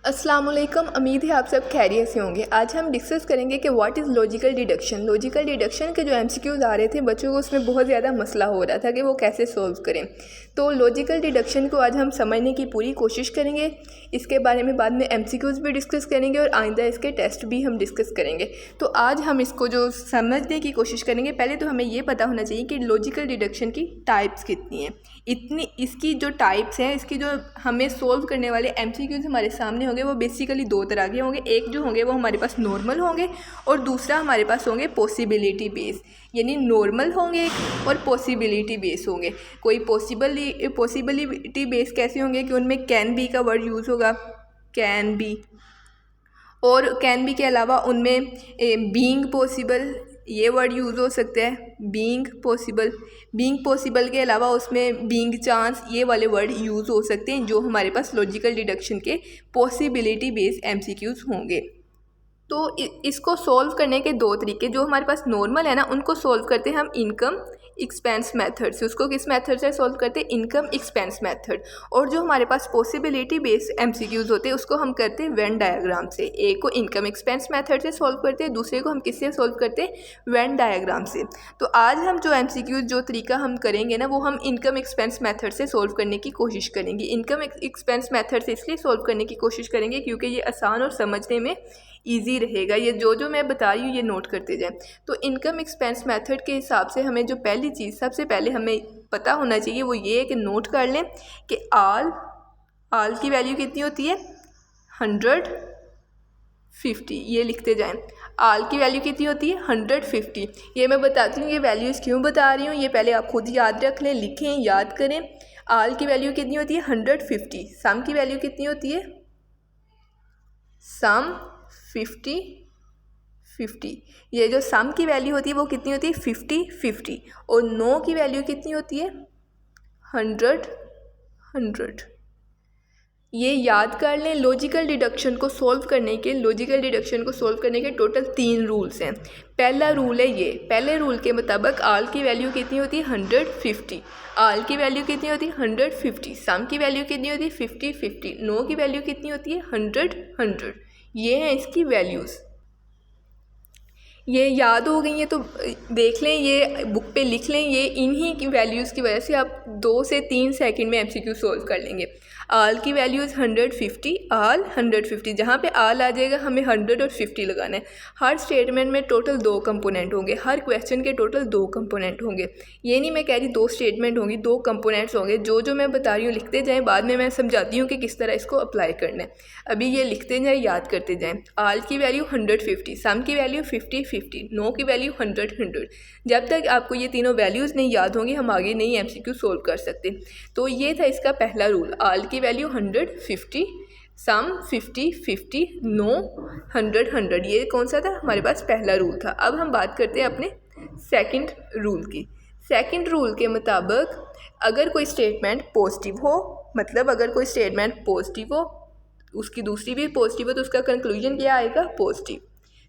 अस्सलाम वालेकुम। उम्मीद है आप सब खैरियत से होंगे। आज हम डिस्कस करेंगे कि what is logical deduction. Logical deduction के जो एमसीक्यूज़ आ रहे थे बच्चों को, उसमें बहुत ज़्यादा मसला हो रहा था कि वो कैसे सॉल्व करें। तो लॉजिकल डिडक्शन को आज हम समझने की पूरी कोशिश करेंगे। इसके बारे में बाद में एमसीक्यूज़ भी डिस्कस करेंगे और आइंदा इसके टेस्ट भी हम डिस्कस करेंगे। तो आज हम इसको जो समझने की कोशिश करेंगे, पहले तो हमें ये पता होना चाहिए कि लॉजिकल डिडक्शन की टाइप्स कितनी हैं। इतनी इसकी जो टाइप्स हैं, इसकी जो हमें सोल्व करने वाले एमसीक्यूज़ हमारे सामने होंगे वो बेसिकली दो तरह के होंगे। एक जो होंगे वो हमारे पास नॉर्मल होंगे और दूसरा हमारे पास होंगे पॉसिबिलिटी बेस, यानी नॉर्मल होंगे और पॉसिबिलिटी बेस होंगे। कोई पॉसिबिलिटी बेस कैसे होंगे कि उनमें कैन बी का वर्ड यूज़ होगा, कैन बी, और कैन बी के अलावा उनमें बीइंग पॉसिबल ये वर्ड यूज़ हो सकता है, बीइंग पॉसिबल के अलावा उसमें बीइंग चांस ये वाले वर्ड यूज़ हो सकते हैं, जो हमारे पास लॉजिकल डिडक्शन के पॉसिबिलिटी बेस्ड एमसीक्यूज़ होंगे। तो इसको सॉल्व करने के दो तरीके, जो हमारे पास नॉर्मल है ना, उनको सॉल्व करते हैं हम इनकम एक्सपेंस मेथड से। उसको किस मेथड से सॉल्व करते हैं? Income expense method. और जो हमारे पास पॉसिबिलिटी बेस्ड एमसीक्यूज़ होते हैं उसको हम करते हैं वेन डायग्राम से। एक को इनकम एक्सपेंस मेथड से सॉल्व करते हैं, दूसरे को हम किससे सॉल्व करते हैं? वेन डायग्राम से। तो आज हम जो एमसीक्यूज़ जो तरीका हम करेंगे ना, वो हम इनकम एक्सपेंस मेथड से सॉल्व करने की कोशिश करेंगे। इनकम एक्सपेंस मेथड से इसलिए सॉल्व करने की कोशिश करेंगे क्योंकि ये आसान और समझने में ईजी रहेगा। ये जो मैं बता रही हूँ ये नोट करते जाएं। तो इनकम एक्सपेंस मेथड के हिसाब से हमें जो पहली चीज़ सबसे पहले हमें पता होना चाहिए वो ये है कि नोट कर लें कि आल की वैल्यू कितनी होती है? 150। ये लिखते जाएं। आल की वैल्यू कितनी होती है? 150। ये मैं बताती हूँ, ये वैल्यूज़ क्यों बता रही हूँ, ये पहले आप खुद याद रख लें, लिखें, याद करें। आल की वैल्यू कितनी होती है? 150। सम की वैल्यू कितनी होती है? सम 50। ये जो सम की वैल्यू होती है वो कितनी होती है? 50। और नो की वैल्यू कितनी होती है? 100। ये याद कर लें। लॉजिकल डिडक्शन को सॉल्व करने के टोटल 3 रूल्स हैं। पहला रूल है ये, पहले रूल के मुताबिक आल की वैल्यू कितनी होती है? 150। आल की वैल्यू कितनी होती है? 150। सम की वैल्यू कितनी होती है? 50। नो की वैल्यू कितनी होती है? 100। ये हैं इसकी वैल्यूज़। ये याद हो गई हैं तो देख लें, ये बुक पे लिख लें। ये इन्हीं की वैल्यूज़ की वजह से आप 2 से 3 सेकंड में एमसीक्यू सॉल्व कर लेंगे। आल की वैल्यूज़ 150, आल 150। जहाँ पे आल आ जाएगा हमें 100 और 50 लगाना है। हर स्टेटमेंट में टोटल 2 कंपोनेंट होंगे, हर क्वेश्चन के टोटल 2 कंपोनेंट होंगे। ये नहीं मैं कह रही 2 स्टेटमेंट होंगी, 2 कंपोनेंट्स होंगे। जो मैं बता रही हूँ लिखते जाएँ, बाद में मैं समझाती हूँ कि किस तरह इसको अप्लाई करना है। अभी ये लिखते जाएँ, याद करते जाएँ। आल की वैल्यू 150, सम की वैल्यू 50, नो की वैल्यू 100। जब तक आपको ये तीनों वैल्यूज़ नहीं याद होंगी हम आगे नहीं एमसीक्यू सोल्व कर सकते। तो ये था इसका पहला रूल। आल की वैल्यू 150, सम 50, नो 100। ये कौन सा था? हमारे पास पहला रूल था। अब हम बात करते हैं अपने सेकंड रूल की। सेकंड रूल के मुताबिक अगर कोई स्टेटमेंट पॉजिटिव हो, मतलब अगर कोई स्टेटमेंट पॉजिटिव हो, उसकी दूसरी भी पॉजिटिव हो, तो उसका कंक्लूजन क्या आएगा? Positive.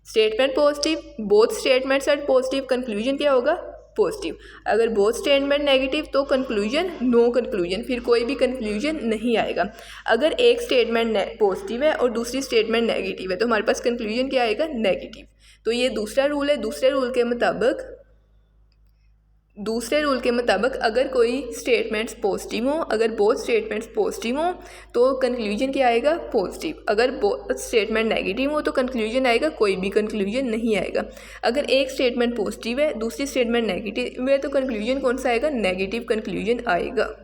Statement positive, both statements are positive, conclusion क्या होगा? पॉजिटिव। अगर बोथ स्टेटमेंट नेगेटिव तो कंक्लूजन नो कंक्लूजन, फिर कोई भी कंक्लूजन नहीं आएगा। अगर एक स्टेटमेंट पॉजिटिव है और दूसरी स्टेटमेंट नेगेटिव है तो हमारे पास कंक्लूजन क्या आएगा? नेगेटिव। तो ये दूसरा रूल है। दूसरे रूल के मुताबिक अगर कोई स्टेटमेंट्स पॉजिटिव हो, अगर बोथ स्टेटमेंट्स पॉजिटिव हो तो कंक्लूजन क्या आएगा? पॉजिटिव। अगर बोथ स्टेटमेंट नेगेटिव हो तो कंक्लूजन आएगा कोई भी कंक्लूजन नहीं आएगा। अगर एक स्टेटमेंट पॉजिटिव है, दूसरी स्टेटमेंट नेगेटिव है तो कंक्लूजन कौन सा आएगा? नेगेटिव कंक्लूजन आएगा।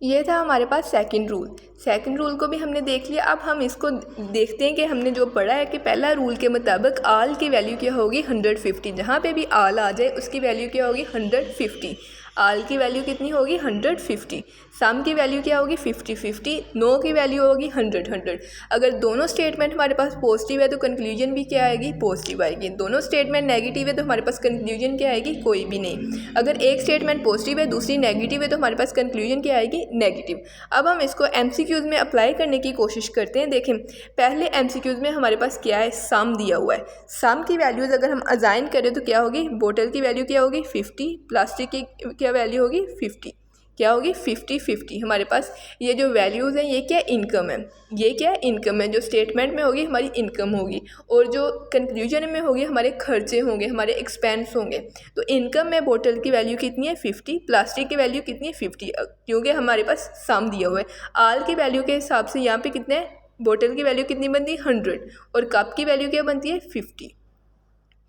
ये था हमारे पास सेकंड रूल। सेकंड रूल को भी हमने देख लिया। अब हम इसको देखते हैं कि हमने जो पढ़ा है कि पहला रूल के मुताबिक आल की वैल्यू क्या होगी? 150। जहाँ पे भी आल आ जाए उसकी वैल्यू क्या होगी? 150। आल की वैल्यू कितनी होगी? 150। सम की वैल्यू क्या होगी? 50। नो की वैल्यू होगी 100। अगर दोनों स्टेटमेंट हमारे पास पॉजिटिव है तो कंक्लूजन भी क्या आएगी? पॉजिटिव आएगी। दोनों स्टेटमेंट नेगेटिव है तो हमारे पास कंक्लूजन क्या आएगी? कोई भी नहीं। अगर एक स्टेटमेंट पॉजिटिव है दूसरी नेगेटिव है तो हमारे पास कंक्लूजन क्या आएगी? नेगेटिव। अब हम इसको एमसीक्यूज़ में अप्लाई करने की कोशिश करते हैं। देखें, पहले एमसीक्यूज़ में हमारे पास क्या है? सम दिया हुआ है। सम की वैल्यूज़ अगर हम अजाइन करें तो क्या होगी? बोतल की वैल्यू क्या होगी? 50, प्लास्टिक की क्या वैल्यू होगी? 50। क्या होगी 50-50। हमारे पास ये जो वैल्यूज़ हैं ये क्या इनकम है, ये क्या इनकम है। जो स्टेटमेंट में होगी हमारी इनकम होगी और जो कंक्लूजन में होगी हमारे खर्चे होंगे, हमारे एक्सपेंस होंगे। तो इनकम में बोतल की वैल्यू कितनी है 50, प्लास्टिक की वैल्यू कितनी है 50, क्योंकि हमारे पास सम दिया हुआ है। आल की वैल्यू के हिसाब से यहाँ पे कितने है, बोतल की वैल्यू कितनी बनती है 100 और कप की वैल्यू क्या बनती है 50।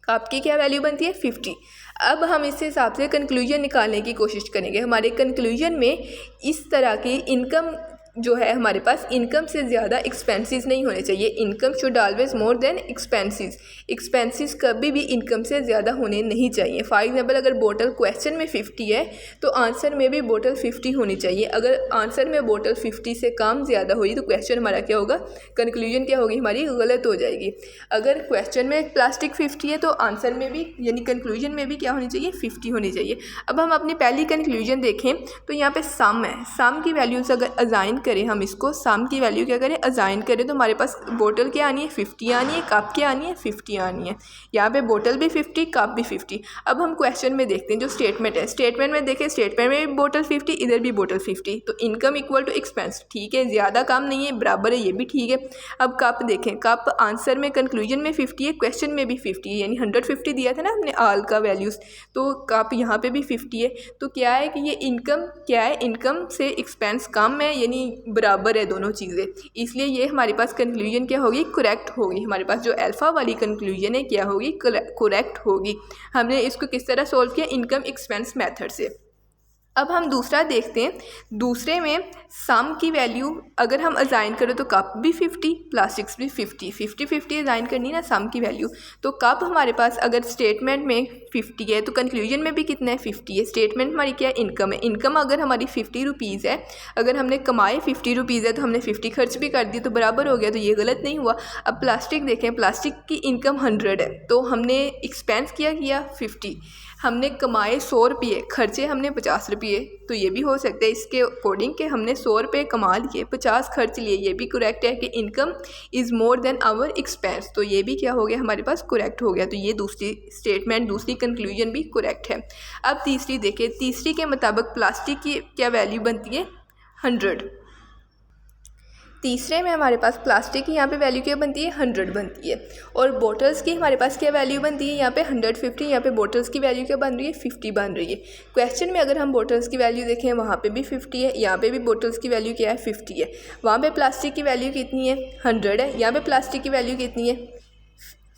कप की क्या वैल्यू बनती है 50। अब हम इस हिसाब से कंक्लूजन निकालने की कोशिश करेंगे। हमारे कंक्लूजन में इस तरह की इनकम जो है हमारे पास इनकम से ज़्यादा एक्सपेंसेस नहीं होने चाहिए। Income should always more than expenses. Expenses कभी भी इनकम से ज़्यादा होने नहीं चाहिए। फॉर एग्जांपल अगर बोतल क्वेश्चन में 50 है तो आंसर में भी बोतल 50 होनी चाहिए। अगर आंसर में बोतल 50 से कम ज़्यादा हुई तो क्वेश्चन हमारा क्या होगा, कंक्लूजन क्या होगी हमारी गलत हो जाएगी। अगर क्वेश्चन में प्लास्टिक 50 है तो आंसर में भी यानी कंक्लूजन में भी क्या होनी चाहिए 50 होनी चाहिए। अब हम अपनी पहली कंक्लूजन देखें तो यहाँ पे सम है। सम की वैल्यूज़ अगर अजाइन करें, हम इसको सम की वैल्यू क्या करें अजाइन करें तो हमारे पास बोतल क्या आनी है 50 आनी है, कप क्या आनी है 50 आनी है। यहाँ पे बोतल भी 50 कप भी 50। अब हम क्वेश्चन में देखते हैं जो स्टेटमेंट है, स्टेटमेंट में देखें स्टेटमेंट में भी बोतल 50 इधर भी बोतल 50, तो इनकम इक्वल टू एक्सपेंस, ठीक है, ज़्यादा कम नहीं है बराबर है, ये भी ठीक है। अब कप देखें, कप आंसर में कंक्लूजन में 50 है, क्वेश्चन में भी 50 है, यानी 150 दिया था ना हमने आल का वैल्यूज़, तो कप यहाँ पे भी 50 है। तो क्या है कि ये इनकम क्या है, इनकम से एक्सपेंस कम है यानी बराबर है दोनों चीज़ें, इसलिए ये हमारे पास कंक्लूजन क्या होगी करेक्ट होगी। हमारे पास जो अल्फ़ा वाली कंक्लूजन है क्या होगी करेक्ट होगी। हमने इसको किस तरह सोल्व किया, इनकम एक्सपेंस मेथड से। अब हम दूसरा देखते हैं। दूसरे में सम की वैल्यू अगर हम अजाइन करें तो कप भी 50 प्लास्टिक्स भी 50 अजाइन करनी है ना सम की वैल्यू। तो कप हमारे पास अगर स्टेटमेंट में 50 है तो कंक्लूजन में भी कितना है 50 है। स्टेटमेंट हमारी क्या है इनकम है। इनकम अगर हमारी 50 रुपीज़ है, अगर हमने कमाए 50 रुपीज़ है तो हमने 50 खर्च भी कर दी तो बराबर हो गया, तो ये गलत नहीं हुआ। अब प्लास्टिक देखें, प्लास्टिक की इनकम 100 है तो हमने एक्सपेंस किया 50, हमने कमाए 100 रुपये, खर्चे हमने 50 रुपये, तो ये भी हो सकता है इसके अकॉर्डिंग कि हमने 100 रुपये कमा लिए 50 खर्च लिए, ये भी करेक्ट है कि income is more than our expense, तो ये भी क्या हो गया हमारे पास करेक्ट हो गया। तो ये दूसरी स्टेटमेंट दूसरी कंक्लूजन भी करेक्ट है। अब तीसरी देखिए, तीसरी के मुताबिक प्लास्टिक की क्या वैल्यू बनती है 100। तीसरे में हमारे पास प्लास्टिक की यहाँ पे वैल्यू क्या बनती है 100 बनती है, और बोटल्स की हमारे पास क्या वैल्यू बनती है यहाँ पे 150, यहाँ पे बोटल्स की वैल्यू क्या बन रही है 50 बन रही है। क्वेश्चन में अगर हम बोटल्स की वैल्यू देखें वहाँ पे भी 50 है, यहाँ पे भी बोटल्स की वैल्यू क्या है 50 है। वहाँ पे प्लास्टिक की वैल्यू कितनी है 100 है, यहाँ पे प्लास्टिक की वैल्यू कितनी है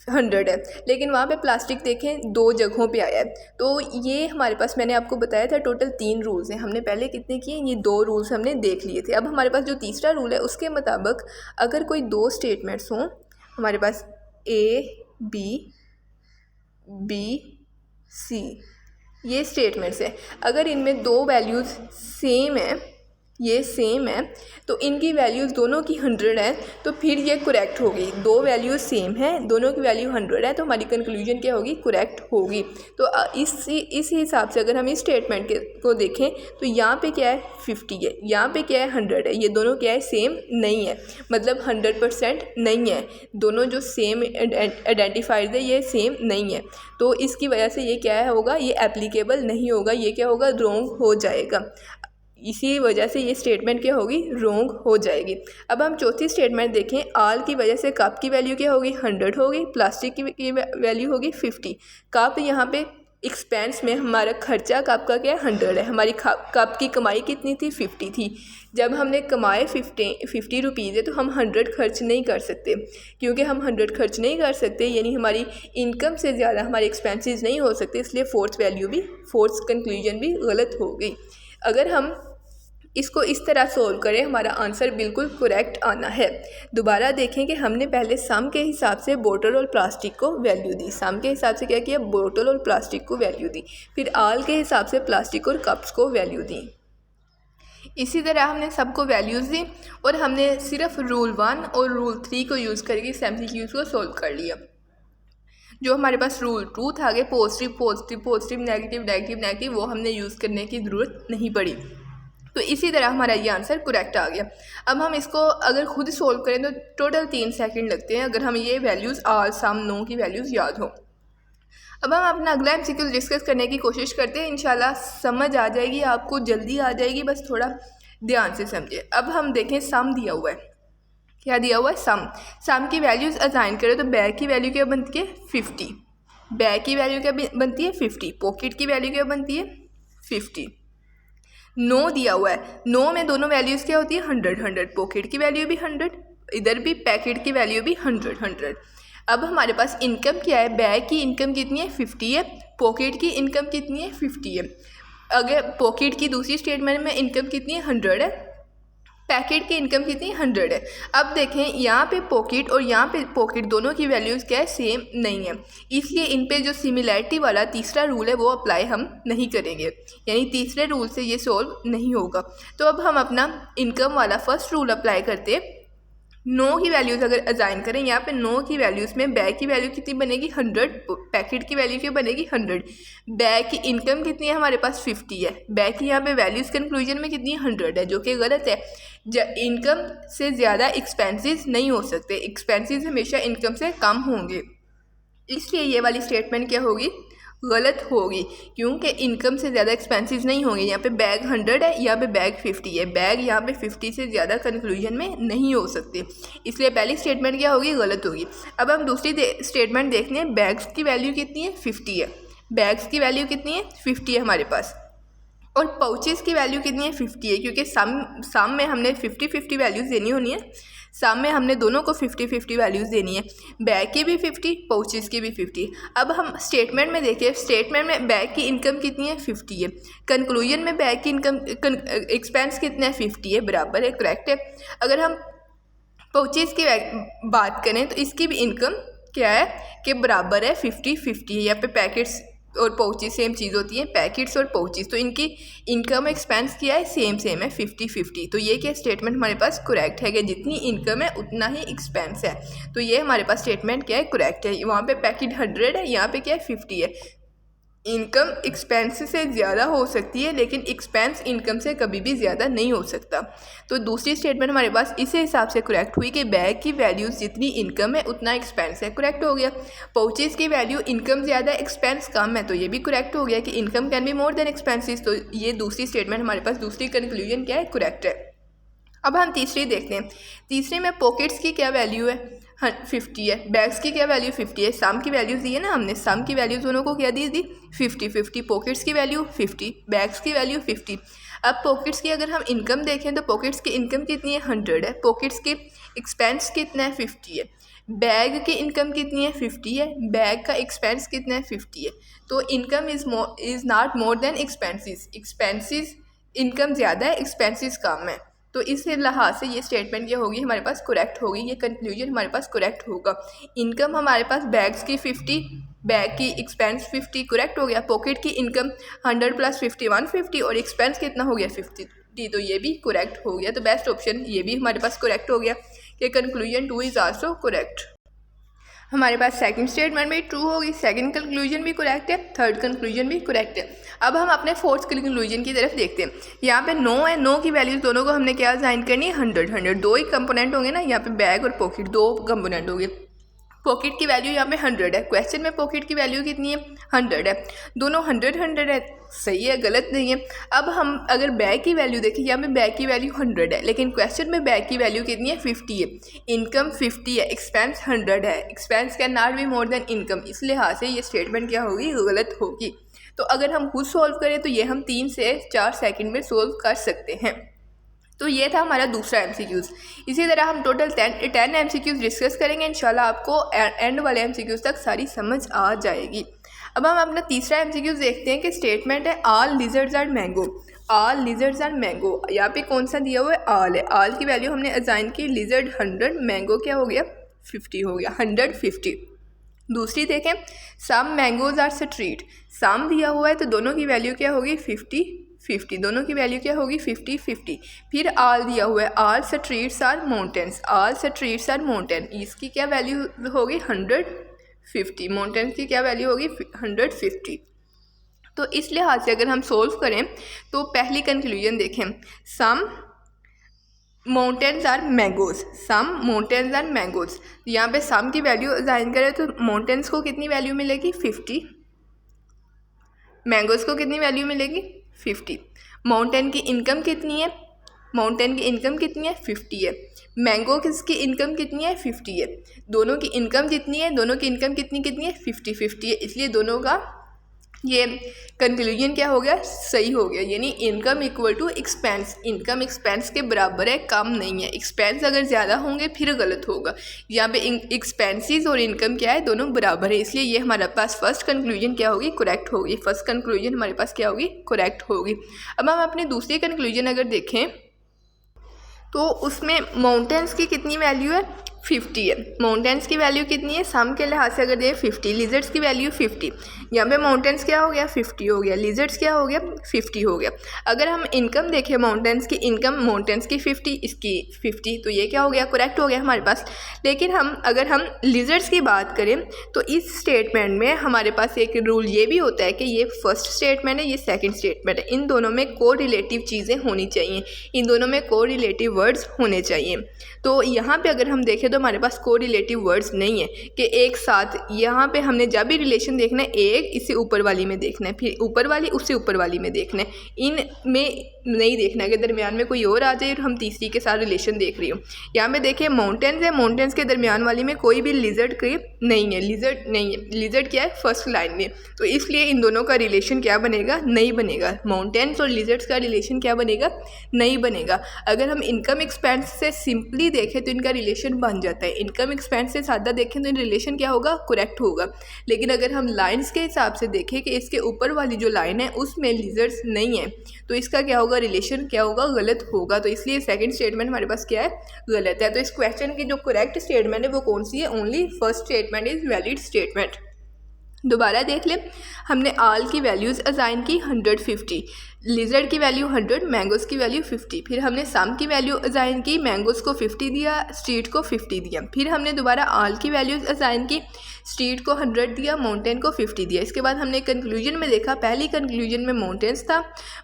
100 है, लेकिन वहाँ पे प्लास्टिक देखें 2 जगहों पे आया है। तो ये हमारे पास मैंने आपको बताया था टोटल 3 रूल्स हैं, हमने पहले कितने किए, ये 2 रूल्स हमने देख लिए थे। अब हमारे पास जो तीसरा रूल है उसके मुताबिक अगर कोई 2 स्टेटमेंट्स हों, हमारे पास A B C ये स्टेटमेंट्स हैं, अगर इनमें 2 वैल्यूज़ सेम है, ये सेम है, तो इनकी वैल्यूज़ दोनों की 100 है, तो फिर ये करेक्ट होगी। 2 वैल्यूज़ सेम है, दोनों की वैल्यू 100 है, तो हमारी कंक्लूजन क्या होगी करेक्ट होगी। तो इस हिसाब से अगर हम इस स्टेटमेंट को देखें तो यहाँ पे क्या है 50 है, यहाँ पे क्या है 100 है, ये दोनों क्या है सेम नहीं है, मतलब 100% नहीं है, दोनों जो सेम आइडेंटिफाइड है ये सेम नहीं है, तो इसकी वजह से ये क्या होगा, ये एप्लीकेबल नहीं होगा, ये क्या होगा रॉन्ग हो जाएगा। इसी वजह से ये स्टेटमेंट क्या होगी रॉन्ग हो जाएगी। अब हम चौथी स्टेटमेंट देखें, आल की वजह से कप की वैल्यू क्या होगी 100 होगी, प्लास्टिक की वैल्यू होगी 50। कप यहाँ पे एक्सपेंस में हमारा खर्चा कप का क्या है 100 है, हमारी कप की कमाई कितनी थी 50 थी। जब हमने कमाए 50 रुपीज़ है तो हम 100 खर्च नहीं कर सकते, क्योंकि हम 100 खर्च नहीं कर सकते यानी हमारी इनकम से ज़्यादा हमारे एक्सपेंसेस नहीं हो सकते, इसलिए फोर्थ कंक्लूजन भी गलत हो गई। अगर हम इसको इस तरह सोल्व करें हमारा आंसर बिल्कुल करेक्ट आना है। दोबारा देखें कि हमने पहले सम के हिसाब से बोतल और प्लास्टिक को वैल्यू दी, सम के हिसाब से क्या किया बोतल और प्लास्टिक को वैल्यू दी, फिर आल के हिसाब से प्लास्टिक और कप्स को वैल्यू दी। इसी तरह हमने सबको वैल्यूज़ दी और हमने सिर्फ रूल 1 और रूल 3 को यूज़ करके इस MCQs को सोल्व कर लिया। जो हमारे पास रूल 2 था कि पॉजिटिव नेगेटिव वो हमने यूज़ करने की ज़रूरत नहीं पड़ी, तो इसी तरह हमारा ये आंसर करेक्ट आ गया। अब हम इसको अगर खुद सॉल्व करें तो टोटल 3 सेकंड लगते हैं, अगर हम ये वैल्यूज़ आल सम नो की वैल्यूज़ याद हो। अब हम अपना अगला एमसीक्यू डिस्कस करने की कोशिश करते हैं, इंशाल्लाह समझ आ जाएगी आपको, जल्दी आ जाएगी, बस थोड़ा ध्यान से समझिए। अब हम देखें सम दिया हुआ है, क्या दिया हुआ है, सम की वैल्यूज़ असाइन करें तो बैग की वैल्यू क्या बनती है 50, बैग की वैल्यू क्या बनती है 50, पॉकेट की वैल्यू क्या बनती है 50। नो दिया हुआ है, नो में दोनों वैल्यूज़ क्या होती है 100, पॉकेट की वैल्यू भी 100, इधर भी पैकेट की वैल्यू भी 100। अब हमारे पास इनकम क्या है, बैग की इनकम कितनी है 50 है, पॉकेट की इनकम कितनी है 50 है। अगर पॉकेट की दूसरी स्टेटमेंट में इनकम कितनी है 100 है, पैकेट की इनकम कितनी 100 है। अब देखें यहाँ पे पॉकेट और यहाँ पे पॉकेट दोनों की वैल्यूज़ क्या है सेम नहीं है, इसलिए इन पे जो सिमिलैरिटी वाला तीसरा रूल है वो अप्लाई हम नहीं करेंगे, यानी तीसरे रूल से ये सॉल्व नहीं होगा। तो अब हम अपना इनकम वाला फर्स्ट रूल अप्लाई करते हैं। नो की वैल्यूज़ अगर असाइन करें, यहाँ पे नो की वैल्यूज़ में बैग की वैल्यू कितनी बनेगी 100, पैकेट की वैल्यू क्या बनेगी 100, बैग की इनकम कितनी है हमारे पास 50 है, बैग की यहाँ पे वैल्यूज़ कंक्लूजन में कितनी 100 है, जो कि गलत है। इनकम से ज़्यादा एक्सपेंसेस नहीं हो सकते, एक्सपेंसेस हमेशा इनकम से कम होंगे, इसलिए ये वाली स्टेटमेंट क्या होगी गलत होगी, क्योंकि इनकम से ज़्यादा एक्सपेंसेस नहीं होंगे। यहाँ पे बैग 100 है, यहाँ पे बैग 50 है, बैग यहाँ पे 50 से ज़्यादा कंक्लूजन में नहीं हो सकते, इसलिए पहली स्टेटमेंट क्या होगी गलत होगी। अब हम दूसरी स्टेटमेंट देखते हैं, बैग्स की वैल्यू कितनी है 50 है, बैग्स की वैल्यू कितनी है 50 है हमारे पास, और पाउचेस की वैल्यू कितनी है 50 है, क्योंकि सम में हमने 50-50 वैल्यूज़ देनी होनी है, सम में हमने दोनों को 50-50 वैल्यूज़ देनी है, बैग की भी 50, पाउचेस की भी 50। अब हम स्टेटमेंट में देखिए, स्टेटमेंट में बैग की इनकम कितनी है 50 है, कंक्लूजन में बैग की इनकम एक्सपेंस कितना है 50 है, बराबर है, करेक्ट है। अगर हम पाउचेस की बात करें तो इसकी भी इनकम क्या है कि बराबर है 50-50 है, यहाँ पे पैकेट्स और पाउचेस सेम चीज़ होती है, पैकेट्स और पाउचेस, तो इनकी इनकम एक्सपेंस किया है सेम है 50-50। तो ये क्या स्टेटमेंट हमारे पास करेक्ट है कि जितनी इनकम है उतना ही एक्सपेंस है, तो ये हमारे पास स्टेटमेंट क्या है करेक्ट है। वहाँ पे पैकेट 100 है, यहाँ पे क्या है 50 है। इनकम एक्सपेंस से ज़्यादा हो सकती है, लेकिन एक्सपेंस इनकम से कभी भी ज़्यादा नहीं हो सकता। तो दूसरी स्टेटमेंट हमारे पास इस हिसाब से करेक्ट हुई कि बैग की वैल्यूज़ जितनी इनकम है उतना एक्सपेंस है, करेक्ट हो गया। पाउचेस की वैल्यू इनकम ज़्यादा एक्सपेंस कम है, तो ये भी करेक्ट हो गया कि income can be more than expenses, तो ये दूसरी स्टेटमेंट हमारे पास दूसरी कंक्लूजन क्या है करेक्ट है। अब हम तीसरी देखते हैं, तीसरे में पॉकेट्स की क्या वैल्यू है 50 है, बैग्स की क्या वैल्यू 50 है, सम की वैल्यूज़ दी है ना हमने, सम की वैल्यूज़ दोनों को क्या दी 50-50, पॉकेट्स की वैल्यू 50, बैग्स की वैल्यू 50। अब पॉकेट्स की अगर हम इनकम देखें तो पॉकेट्स की इनकम कितनी है 100 है, पॉकेट्स की एक्सपेंस कितना है 50 है, बैग की इनकम कितनी है 50 है, बैग का एक्सपेंस कितना है 50 है। तो income is not more than expenses, expenses income ज़्यादा है, एक्सपेंसिस कम है, तो इस लिहाज से ये स्टेटमेंट क्या होगी हमारे पास करेक्ट होगी, ये कंक्लूजन हमारे पास करेक्ट होगा। इनकम हमारे पास बैग्स की 50, बैग की एक्सपेंस 50 करेक्ट हो गया, पॉकेट की इनकम 100 + 50 150 और एक्सपेंस कितना हो गया 50, तो ये भी करेक्ट हो गया। तो बेस्ट ऑप्शन ये भी हमारे पास करेक्ट हो गया कि कंक्लूजन 2 इज़ आल्सो करेक्ट। हमारे पास सेकंड स्टेटमेंट भी ट्रू होगी, सेकंड कंक्लूजन भी करेक्ट है, थर्ड कंक्लूजन भी करेक्ट है। अब हम अपने फोर्थ कंक्लूजन की तरफ देखते हैं। यहाँ पे नो है, नो की वैल्यूज दोनों को हमने क्या असाइन करनी है 100 दो ही कंपोनेंट होंगे ना, यहाँ पे बैग और पॉकेट दो कंपोनेंट होंगे। पॉकेट की वैल्यू यहाँ पे 100 है, क्वेश्चन में पॉकेट की वैल्यू कितनी है 100 है, दोनों 100 है, सही है गलत नहीं है। अब हम अगर बैग की वैल्यू देखें, यहाँ पे बैग की वैल्यू 100 है, लेकिन क्वेश्चन में बैग की वैल्यू कितनी है 50 है, इनकम 50 है, एक्सपेंस 100 है, expense can not be more than income, इस लिहाज से ये स्टेटमेंट क्या होगी गलत होगी। तो अगर हम खुद सॉल्व करें तो ये हम 3 से 4 सेकेंड में सॉल्व कर सकते हैं। तो ये था हमारा दूसरा एमसीक्यूज़। इसी तरह हम टोटल 10 एमसीक्यूज़ डिस्कस करेंगे, इंशाल्लाह आपको एंड वाले एमसीक्यूज़ तक सारी समझ आ जाएगी। अब हम अपना तीसरा एमसीक्यूज़ देखते हैं कि स्टेटमेंट है all lizards are mango, all lizards are mango. यहाँ पे कौन सा दिया हुआ है ऑल है, ऑल की वैल्यू हमने असाइन की, लिजर्ड 100, मैंगो क्या हो गया 50 हो गया, 150। दूसरी देखें सम मैंगोज आर स्ट्रीट, सम दिया हुआ है तो दोनों की वैल्यू क्या होगी 50-50, दोनों की वैल्यू क्या होगी 50-50। फिर आल दिया हुआ है all streets are mountains, all streets are mountain, इसकी क्या वैल्यू होगी 150, माउंटेन्स की क्या वैल्यू होगी 150। तो इस लिहाज से अगर हम सोल्व करें तो पहली कंक्लूजन देखें, some mountains are mangoes, some mountains are mangoes, यहाँ पे सम की वैल्यू असाइन करें तो माउंटेन्स को कितनी वैल्यू मिलेगी 50, मैंगोज़ को कितनी वैल्यू मिलेगी 50। माउंटेन की इनकम कितनी है, माउंटेन की इनकम कितनी है 50 है। मैंगो किसकी इनकम कितनी है 50 है। दोनों की इनकम जितनी है, दोनों की इनकम कितनी है 50-50 है, इसलिए दोनों का ये कंक्लूजन क्या हो गया, सही हो गया। यानी income equal to expense, income expense के बराबर है, कम नहीं है। एक्सपेंस अगर ज़्यादा होंगे फिर गलत होगा। यहाँ पे एक्सपेंसेस और इनकम क्या है, दोनों बराबर है, इसलिए ये हमारे पास फर्स्ट कंक्लूजन क्या होगी, करेक्ट होगी। फर्स्ट कंक्लूजन हमारे पास क्या होगी, करेक्ट होगी। अब हम अपनी दूसरी कंक्लूजन अगर देखें तो उसमें माउंटेन्स की कितनी वैल्यू है 50 है। माउंटेन्स की वैल्यू कितनी है, सम के लिहाज से अगर दें 50, लिजर्ड्स की वैल्यू 50। यहाँ पे माउंटेन्स क्या हो गया 50 हो गया, लिजर्ड्स क्या हो गया 50 हो गया। अगर हम इनकम देखें माउंटेन्स की इनकम, माउंटेन्स की 50, इसकी 50, तो ये क्या हो गया, करेक्ट हो गया हमारे पास। लेकिन अगर हम लिजर्ड्स की बात करें तो इस स्टेटमेंट में हमारे पास एक रूल ये भी होता है कि ये फर्स्ट स्टेटमेंट है, ये सेकेंड स्टेटमेंट है, इन दोनों में को रिलेटिव चीज़ें होनी चाहिए, इन दोनों में को रिलेटिव वर्ड्स होने चाहिए। तो यहाँ पे अगर हम देखें तो हमारे पास को रिलेटिव वर्ड्स नहीं है कि एक साथ, यहाँ पे हमने जब भी रिलेशन देखना है एक इससे ऊपर वाली में देखना है, फिर ऊपर वाली उससे ऊपर वाली में देखना है, इन में नहीं देखना है कि दरमियान में कोई और आ जाए और हम तीसरी के साथ रिलेशन देख रही हूँ। यहाँ पे देखिए माउंटेन्स है, माउंटेन्स के दरमियान वाली में कोई भी लिजर्ड की नहीं है, लिजर्ड नहीं है, लिजर्ड क्या है फर्स्ट लाइन में, तो इसलिए इन दोनों का रिलेशन क्या बनेगा, नहीं बनेगा। माउंटेन्स और लिजर्ड्स का रिलेशन क्या बनेगा, नहीं बनेगा। अगर हम इनकम एक्सपेंस से सिंपली देखें तो इनका रिलेशन बन जाता है, इनकम एक्सपेंस से सादा देखें तो इन रिलेशन क्या होगा, करेक्ट होगा। लेकिन अगर हम लाइन्स के हिसाब से देखें कि इसके ऊपर वाली जो लाइन है उसमें लिजर्ड्स नहीं है, तो इसका क्या होगा, रिलेशन क्या होगा, गलत होगा। तो इसलिए सेकंड स्टेटमेंट हमारे पास क्या है, गलत है। तो इस क्वेश्चन की जो करेक्ट स्टेटमेंट है वो कौन सी है, only first statement is valid statement. दोबारा देख ले, हमने आल की वैल्यूज़ असाइन की 150, लिजर्ड की वैल्यू 100, मैंगोज़ की वैल्यू 50। फिर हमने सम की वैल्यू असाइन की, मैंगोज़ को 50 दिया, स्ट्रीट को 50 दिया। फिर हमने दोबारा आल की वैल्यूज़ असाइन की, स्ट्रीट को 100 दिया, माउंटेन को 50 दिया। इसके बाद हमने कंक्लूजन में देखा, पहली कंक्लूजन में माउंटेन्स था,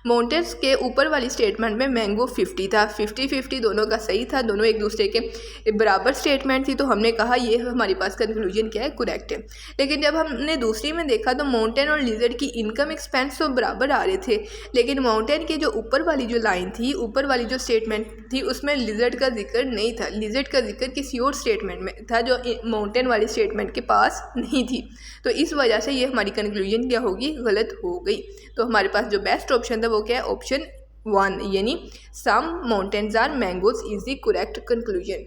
माउंटेन्स के ऊपर वाली स्टेटमेंट में मैंगो 50 था, 50-50 दोनों का सही था, दोनों एक दूसरे के बराबर स्टेटमेंट थी, तो हमने कहा ये हमारे पास कंक्लूजन क्या है, करेक्ट है। लेकिन जब हमने दूसरी में देखा तो माउंटेन और लिजर्ड की इनकम एक्सपेंस तो बराबर आ रहे थे, लेकिन माउंटेन के जो ऊपर वाली जो लाइन थी, ऊपर वाली जो स्टेटमेंट थी उसमें लिजर्ड का जिक्र नहीं था, लिजर्ड का जिक्र किसी और स्टेटमेंट में था जो माउंटेन वाली स्टेटमेंट के पास नहीं थी। तो इस वजह से ये हमारी कंक्लूजन क्या होगी, गलत हो गई। तो हमारे पास जो बेस्ट ऑप्शन था वो क्या है, ऑप्शन 1, यानी some mountains are mangoes is the correct conclusion.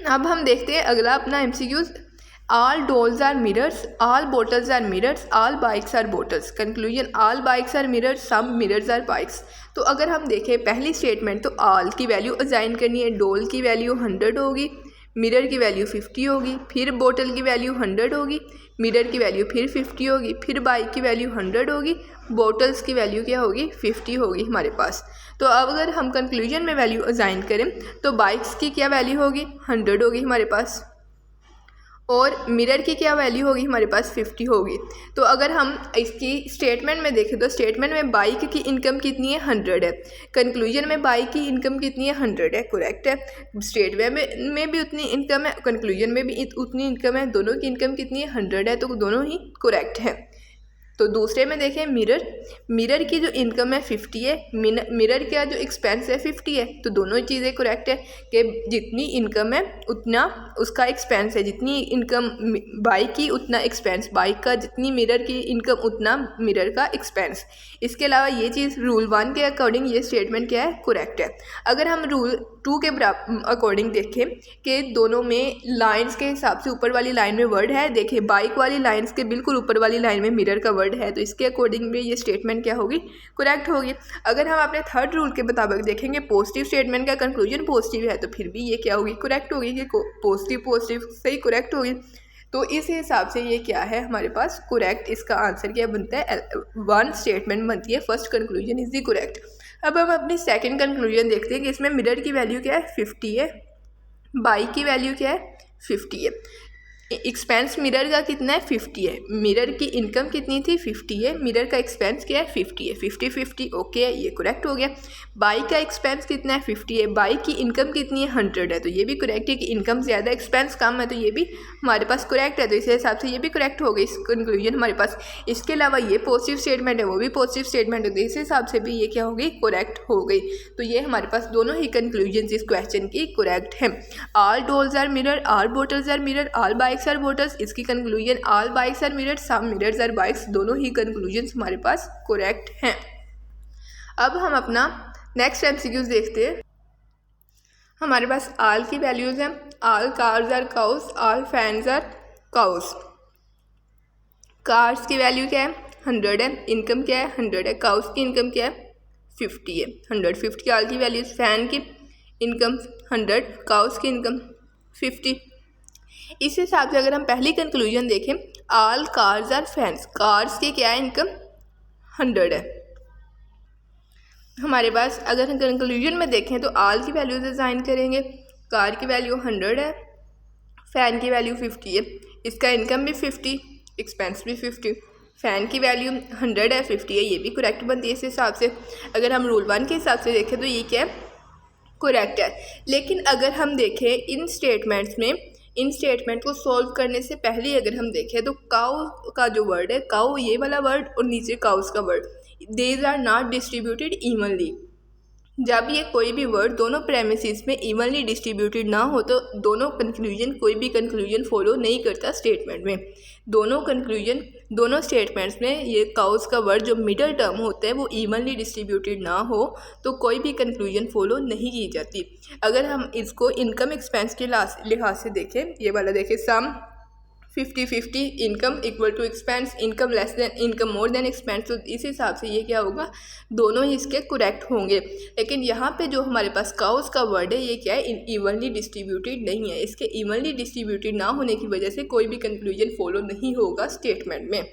अब हम देखते हैं अगला अपना MCQs. All dolls are mirrors, all bottles are mirrors, all bikes are bottles. Conclusion, all bikes are mirrors, some mirrors are bikes. तो अगर हम देखें पहली स्टेटमेंट, तो ऑल की वैल्यू असाइन करनी है, डॉल की वैल्यू 100 होगी, मिरर की वैल्यू 50 होगी, फिर बोतल की वैल्यू 100 होगी, मिरर की वैल्यू फिर 50 होगी, फिर बाइक की वैल्यू 100 होगी, बोटल्स की वैल्यू क्या होगी, 50 होगी हमारे पास। तो अब अगर हम कंक्लूजन में वैल्यू असाइन करें तो बाइक्स की क्या वैल्यू होगी, 100 होगी हमारे पास, और मिरर की क्या वैल्यू होगी हमारे पास, 50 होगी। तो अगर हम इसकी स्टेटमेंट में देखें तो स्टेटमेंट में बाइक की इनकम कितनी है, 100 है, कंक्लूजन में बाइक की इनकम कितनी है, 100 है, करेक्ट है। स्टेटमेंट में भी उतनी इनकम है, कंक्लूजन में भी उतनी इनकम है, दोनों की इनकम कितनी है, 100 है, तो दोनों ही करेक्ट है। तो दूसरे में देखें मिरर, मिरर की जो इनकम है 50 है, मिरर का जो एक्सपेंस है 50 है, तो दोनों चीज़ें करेक्ट है कि जितनी इनकम है उतना उसका एक्सपेंस है, जितनी इनकम बाइक की उतना एक्सपेंस बाइक का, जितनी मिरर की इनकम उतना मिरर का एक्सपेंस। इसके अलावा ये चीज़ रूल 1 के अकॉर्डिंग ये स्टेटमेंट क्या है, करेक्ट है। अगर हम रूल 2 के अकॉर्डिंग देखें कि दोनों में लाइंस के हिसाब से ऊपर वाली लाइन में वर्ड है, देखिए बाइक वाली लाइंस के बिल्कुल ऊपर वाली लाइन में मिरर का वर्ड है, तो इसके अकॉर्डिंग में ये स्टेटमेंट क्या होगी, करेक्ट होगी। अगर हम अपने थर्ड रूल के मुताबिक देखेंगे पॉजिटिव स्टेटमेंट का कंक्लूजन पॉजिटिव है, तो फिर भी ये क्या होगी, करेक्ट होगी, कि पॉजिटिव सही करेक्ट होगी। तो इस हिसाब से ये क्या है हमारे पास, करेक्ट। इसका आंसर क्या बनता है, 1 स्टेटमेंट बनती है, first conclusion is the correct. अब हम अपनी सेकंड कंक्लूजन देखते हैं कि इसमें मिरर की वैल्यू क्या है, 50 है, बाइक की वैल्यू क्या है, 50 है। एक्सपेंस मिरर का कितना है 50 है, मिरर की इनकम कितनी थी 50 है, मिरर का एक्सपेंस क्या है 50 है, 50-50 ओके है, ये करेक्ट हो गया। बाइक का एक्सपेंस कितना है 50 है, बाइक की इनकम कितनी है 100 है, तो ये भी करेक्ट है कि इनकम ज़्यादा एक्सपेंस कम है, तो ये भी हमारे पास करेक्ट है, तो इस हिसाब से ये भी करेक्ट हो गई इस कंक्लूजन हमारे पास। इसके अलावा ये पॉजिटिव स्टेटमेंट है, वो भी पॉजिटिव स्टेटमेंट है, तो इस हिसाब से भी ये क्या हो गई करेक्ट हो गई। तो ये हमारे पास दोनों ही कंक्लूजन इस क्वेश्चन की करेक्ट हैं। All dolls are mirror, all bottles are mirror, all bikes are bottles, इसकी conclusion all bikes are mirror, some mirrors are bikes, दोनों ही कंक्लूजन हमारे पास करेक्ट हैं। अब हम अपना नेक्स्ट एमसीक्यूज देखते हैं। हमारे पास ऑल की वैल्यूज़ हैं, all cars are cows, all fans are cows. Cars की वैल्यू क्या है 100 है, इनकम क्या है 100 है, काउस की इनकम क्या है 50 है, 150 ऑल की वैल्यूज। फैन की इनकम 100, काउस की इनकम 50। इस हिसाब से अगर हम पहली कंक्लूजन देखें, all cars are fans, cars की क्या है इनकम 100 है। हमारे पास अगर हम कंक्लूजन में देखें तो ऑल की वैल्यूज असाइन करेंगे, कार की वैल्यू 100 है, फ़ैन की वैल्यू 50 है, इसका इनकम भी 50, एक्सपेंस भी 50, फ़ैन की वैल्यू 100 है 50 है, ये भी करेक्ट बनती है इस हिसाब से। अगर हम रूल 1 के हिसाब से देखें तो ये क्या है करेक्ट है। लेकिन अगर हम देखें इन स्टेटमेंट्स में, इन स्टेटमेंट को सॉल्व करने से पहले अगर हम देखें तो काउ का जो वर्ड है, काउ ये वाला वर्ड और नीचे काउस का word, these are not distributed evenly. जब ये कोई भी वर्ड दोनों प्रेमिसेस में इवनली डिस्ट्रीब्यूटेड ना हो तो दोनों कंक्लूजन, कोई भी कंक्लूजन फॉलो नहीं करता स्टेटमेंट में। दोनों स्टेटमेंट्स में ये काउस का वर्ड जो मिडल टर्म होता है वो इवनली डिस्ट्रीब्यूटेड ना हो तो कोई भी कंक्लूजन फॉलो नहीं की जाती। अगर हम इसको इनकम एक्सपेंस के लिहाज से देखें, ये वाला देखें, some 50-50, income equal to expense, income less than income more than expense, तो इस हिसाब से ये क्या होगा दोनों ही इसके करेक्ट होंगे। लेकिन यहाँ पे जो हमारे पास काउस का वर्ड है ये क्या है इवनली डिस्ट्रीब्यूटेड नहीं है, इसके इवनली डिस्ट्रीब्यूटेड ना होने की वजह से कोई भी कंक्लूजन फॉलो नहीं होगा स्टेटमेंट में,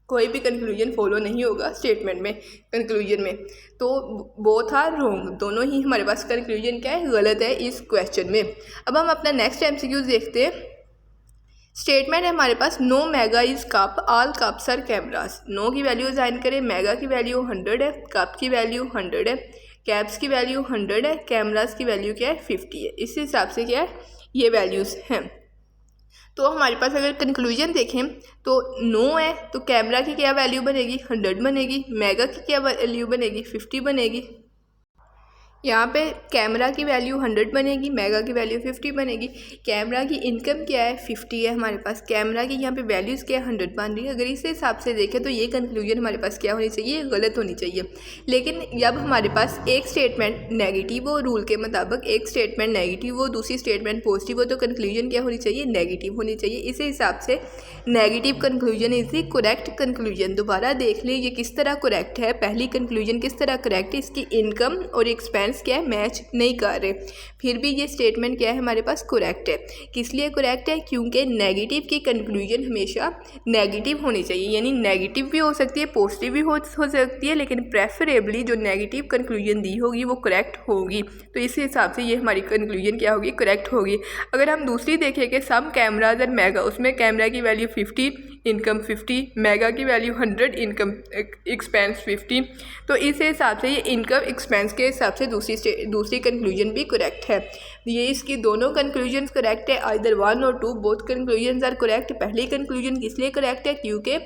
कोई भी कंक्लूजन फॉलो नहीं होगा स्टेटमेंट में, कंक्लूजन में। तो बोथ आर रॉन्ग, दोनों ही हमारे पास कंक्लूजन क्या है गलत है इस क्वेश्चन में। अब हम अपना नेक्स्ट एमसीक्यू देखते हैं। स्टेटमेंट है हमारे पास no mega is cup, all cups are cameras. No की वैल्यू असाइन करें, मेगा की वैल्यू 100 है, कप की वैल्यू 100 है, कैप्स की वैल्यू 100 है, कैमरास की वैल्यू क्या है 50 है। इस हिसाब से क्या है ये वैल्यूज़ हैं। तो हमारे पास अगर कंक्लूजन देखें तो नो है तो कैमरा की क्या वैल्यू बनेगी 100 बनेगी, मेगा की क्या वैल्यू बनेगी 50 बनेगी। यहाँ पे कैमरा की वैल्यू 100 बनेगी, मेगा की वैल्यू 50 बनेगी। कैमरा की इनकम क्या है 50 है हमारे पास, कैमरा की यहाँ पे वैल्यूज़ क्या है 100 बन रही है। अगर इस हिसाब से देखें तो ये कंक्लूजन हमारे पास क्या होनी चाहिए गलत होनी चाहिए। लेकिन जब हमारे पास एक स्टेटमेंट नेगेटिव हो, रूल के मुताबिक एक स्टेटमेंट नेगेटिव हो दूसरी स्टेटमेंट पॉजिटिव हो, तो कंक्लूजन क्या होनी चाहिए नेगेटिव होनी चाहिए। इसी हिसाब से negative conclusion is the correct conclusion. दोबारा देख ले ये किस तरह करेक्ट है, पहली कंक्लूजन किस तरह करेक्ट है, इसकी इनकम और एक्सपेंस क्या है मैच नहीं कर रहे, फिर भी ये स्टेटमेंट क्या है हमारे पास करेक्ट है। किस लिए करेक्ट है, क्योंकि नेगेटिव की कंक्लूजन हमेशा नेगेटिव होनी चाहिए, यानी नेगेटिव भी हो सकती है पॉजिटिव भी हो सकती है, लेकिन प्रेफरेबली जो नेगेटिव कंक्लूजन दी होगी वो करेक्ट होगी। तो इस हिसाब से ये हमारी कंक्लूजन क्या होगी करेक्ट होगी। अगर हम दूसरी देखें कि सम कैमराज और मेगा, उसमें कैमरा की वैल्यू 50, इनकम 50, मेगा की वैल्यू 100, इनकम एक्सपेंस 50, तो इस हिसाब से ये इनकम एक्सपेंस के हिसाब से दूसरी कंक्लूजन भी करेक्ट है। ये इसकी दोनों कंक्लूजन करेक्ट है, आइदर 1 और 2 बोथ कंक्लूजन आर करेक्ट। पहली कंक्लूजन किस लिए करेक्ट है, क्योंकि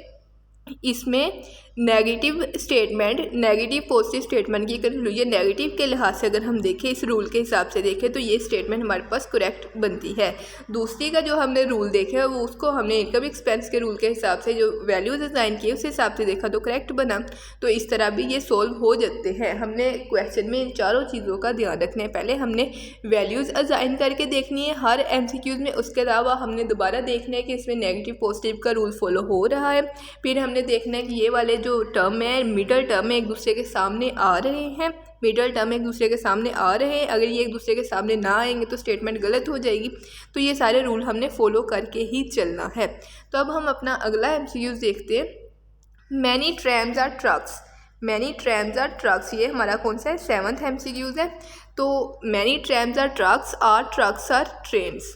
इसमें negative statement, negative positive statement की कंक्लूजन नेगेटिव के लिहाज से अगर हम देखें, इस रूल के हिसाब से देखें तो ये स्टेटमेंट हमारे पास करेक्ट बनती है। दूसरी का जो हमने रूल देखा वो उसको हमने इनकम एक्सपेंस के रूल के हिसाब से जो वैल्यूज असाइन किए उस हिसाब से देखा तो करेक्ट बना। तो इस तरह भी ये सॉल्व हो जाते हैं। हमने क्वेश्चन में इन चारों चीज़ों का ध्यान रखना है। पहले हमने वैल्यूज़ असाइन करके देखनी है हर MCQs में, उसके अलावा हमने दोबारा देखना है कि इसमें नेगेटिव पॉजिटिव का रूल फॉलो हो रहा है। फिर हमने देखना है कि ये वाले जो टर्म है मिडल टर्म में एक दूसरे के सामने आ रहे हैं, मिडल टर्म एक दूसरे के सामने आ रहे हैं, अगर ये एक दूसरे के सामने ना आएंगे तो स्टेटमेंट गलत हो जाएगी। तो ये सारे रूल हमने फॉलो करके ही चलना है। तो अब हम अपना अगला MCQs देखते हैं। Many trams are trucks, many trams are trucks, ये हमारा कौन सा है 7th MCQs है। तो many trams are trucks are trains.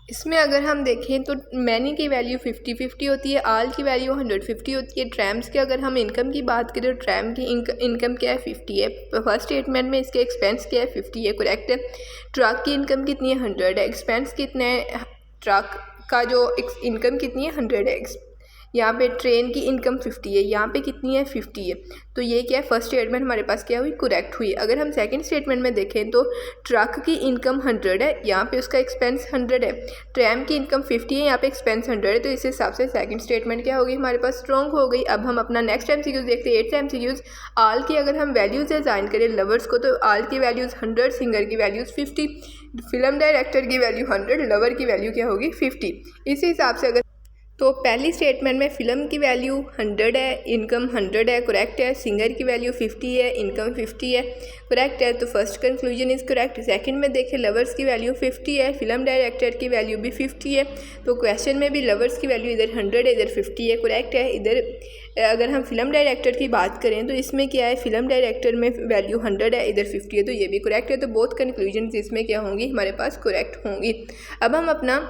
इसमें अगर हम देखें तो मैनी की वैल्यू 50-50 होती है, आल की वैल्यू 150 होती है। ट्रैम्स के अगर हम इनकम की बात करें तो ट्रैम की इनकम क्या है 50 है। फर्स्ट स्टेटमेंट में इसके एक्सपेंस क्या है 50 है, करेक्ट है। ट्रक की इनकम कितनी है 100 है, एक्सपेंस कितने है, ट्रक का जो इनकम कितनी है 100 है। यहाँ पे ट्रेन की इनकम 50 है, यहाँ पे कितनी है 50 है। तो ये क्या है, फर्स्ट स्टेटमेंट हमारे पास क्या हुई, करेक्ट हुई। अगर हम सेकंड स्टेटमेंट में देखें तो ट्रक की इनकम 100 है, यहाँ पे उसका एक्सपेंस 100 है। ट्रैम की इनकम 50 है, यहाँ पे एक्सपेंस 100 है। तो इस हिसाब से सेकंड स्टेटमेंट क्या होगी, हमारे पास स्ट्रॉन्ग हो गई। अब हम अपना नेक्स्ट MCQ देखते हैं, 8th MCQ। आल की अगर हम वैल्यूज़ डिज़ाइन करें लवर्स को, तो आल की वैल्यूज़ 100, सिंगर की वैल्यूज़ 50, फिल्म डायरेक्टर की वैल्यू 100, लवर की वैल्यू क्या होगी 50। इस हिसाब से अगर तो पहली स्टेटमेंट में फ़िल्म की वैल्यू 100 है, इनकम 100 है, करेक्ट है। सिंगर की वैल्यू 50 है, इनकम 50 है, करेक्ट है। तो first conclusion is correct. Second में देखें लवर्स की वैल्यू 50 है, फिल्म डायरेक्टर की वैल्यू भी 50 है। तो क्वेश्चन में भी लवर्स की वैल्यू इधर 100 है, इधर 50 है, करेक्ट है। इधर अगर हम फिल्म डायरेक्टर की बात करें तो इसमें क्या है, फिल्म डायरेक्टर में वैल्यू 100 है, इधर 50 है, तो ये भी करेक्ट है। तो बोथ कंक्लूजन इसमें क्या होंगी, हमारे पास करेक्ट होंगी। अब हम अपना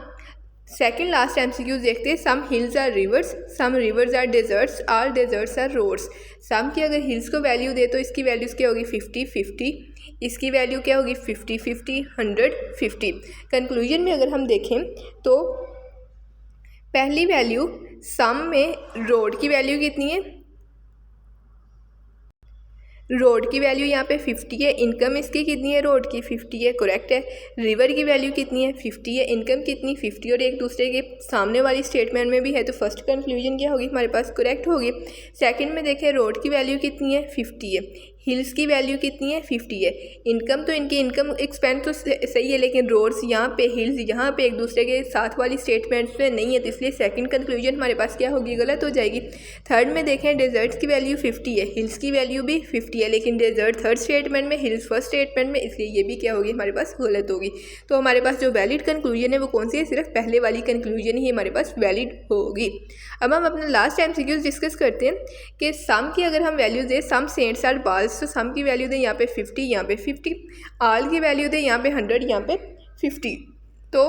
सेकेंड लास्ट MCQ देखते हैं। Some hills are rivers, some rivers are deserts, all deserts are roads. Some की अगर हिल्स को वैल्यू दे तो इसकी वैल्यूज़ क्या होगी 50-50, इसकी वैल्यू क्या होगी 50-50, 100-50। कंक्लूजन में अगर हम देखें तो पहली वैल्यू सम में रोड की वैल्यू कितनी है, रोड की वैल्यू यहाँ पे 50 है, इनकम इसकी कितनी है, रोड की 50 है, करेक्ट है। रिवर की वैल्यू कितनी है 50 है, इनकम कितनी 50 और एक दूसरे के सामने वाली स्टेटमेंट में भी है। तो फर्स्ट कंक्लूजन क्या होगी, हमारे पास करेक्ट होगी। सेकंड में देखें रोड की वैल्यू कितनी है 50 है, हिल्स की वैल्यू कितनी है 50 है। इनकम तो इनकी इनकम एक्सपेंस तो सही है, लेकिन रोड्स यहाँ पे, हिल्स यहाँ पे एक दूसरे के साथ वाली स्टेटमेंट्स में नहीं है, तो इसलिए सेकंड कंक्लूजन हमारे पास क्या होगी, गलत हो जाएगी। थर्ड में देखें डेजर्ट्स की वैल्यू 50 है, हिल्स की वैल्यू भी 50 है, लेकिन डेजर्ट थर्ड स्टेटमेंट में, हिल्स फर्स्ट स्टेटमेंट में, इसलिए ये भी क्या होगी, हमारे पास गलत होगी। तो हमारे पास जो वैलिड कंक्लूजन है वो कौन सी है, सिर्फ पहले वाली कंक्लूजन ही हमारे पास वैलिड होगी। अब हम अपना लास्ट MCQ डिस्कस करते हैं कि सम की अगर हम वैल्यू दें, सम सेंट्स आर बाल्स, तो सम की वैल्यू दें यहाँ पे 50, यहाँ पे 50, आल की वैल्यू दें यहाँ पे 100, यहाँ पे 50। तो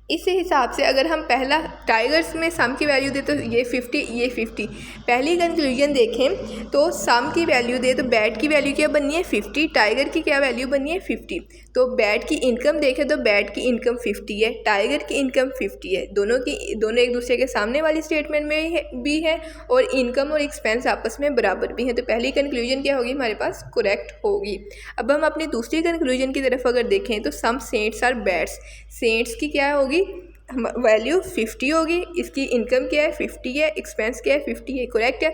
इस हिसाब से अगर हम पहला टाइगर्स में सम की वैल्यू दे तो ये 50, ये 50। पहली कंक्लूजन देखें तो सम की वैल्यू दे तो बैट की वैल्यू क्या बननी है 50, टाइगर की क्या वैल्यू बननी है 50। तो बैट की इनकम देखें तो बैट की इनकम 50 है, टाइगर की इनकम 50 है, दोनों एक दूसरे के सामने वाली स्टेटमेंट में भी है और इनकम और एक्सपेंस आपस में बराबर भी है। तो पहली कंक्लूजन क्या होगी, हमारे पास करेक्ट होगी। अब हम अपनी दूसरी कंक्लूजन की तरफ अगर देखें तो सम सेंट्स आर बैट्स, सेंट्स की क्या होगी वैल्यू 50 होगी, इसकी इनकम क्या है 50 है, एक्सपेंस क्या है 50 है, करेक्ट है।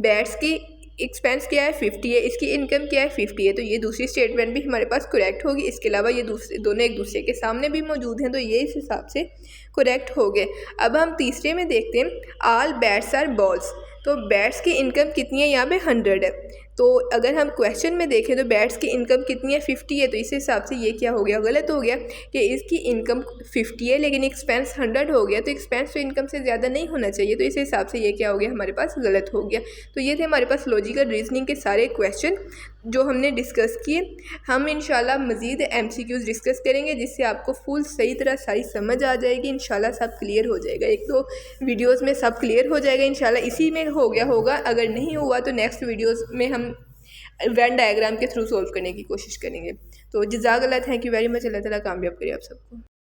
बैट्स की एक्सपेंस क्या है 50 है, इसकी इनकम क्या है 50 है, तो ये दूसरी स्टेटमेंट भी हमारे पास करेक्ट होगी। इसके अलावा ये दोनों एक दूसरे के सामने भी मौजूद हैं, तो ये इस हिसाब से करेक्ट हो गए। अब हम तीसरे में देखते हैं आल बैट्स आर बॉल्स, तो बैट्स की इनकम कितनी है, यहाँ पे 100 है। तो अगर हम क्वेश्चन में देखें तो बैट्स की इनकम कितनी है 50 है, तो इस हिसाब से ये क्या हो गया, गलत हो गया कि इसकी इनकम 50 है लेकिन एक्सपेंस 100 हो गया, तो एक्सपेंस तो इनकम से ज़्यादा नहीं होना चाहिए, तो इस हिसाब से ये क्या हो गया, हमारे पास गलत हो गया। तो ये थे हमारे पास लॉजिकल रीजनिंग के सारे क्वेश्चन जो हमने डिस्कस किए। हम इंशाल्लाह मज़ीद MCQs डिस्कस करेंगे जिससे आपको फुल सही तरह सारी समझ आ जाएगी, इंशाल्लाह सब क्लियर हो जाएगा। एक दो वीडियोस में सब क्लियर हो जाएगा इंशाल्लाह, इसी में हो गया होगा। अगर नहीं हुआ तो नेक्स्ट वीडियोस में हम वेन डायग्राम के थ्रू सॉल्व करने की कोशिश करेंगे। तो जज़ाकल्लाह, थैंक यू वेरी मच। अल्लाह ताला कामयाब करे आप सबको।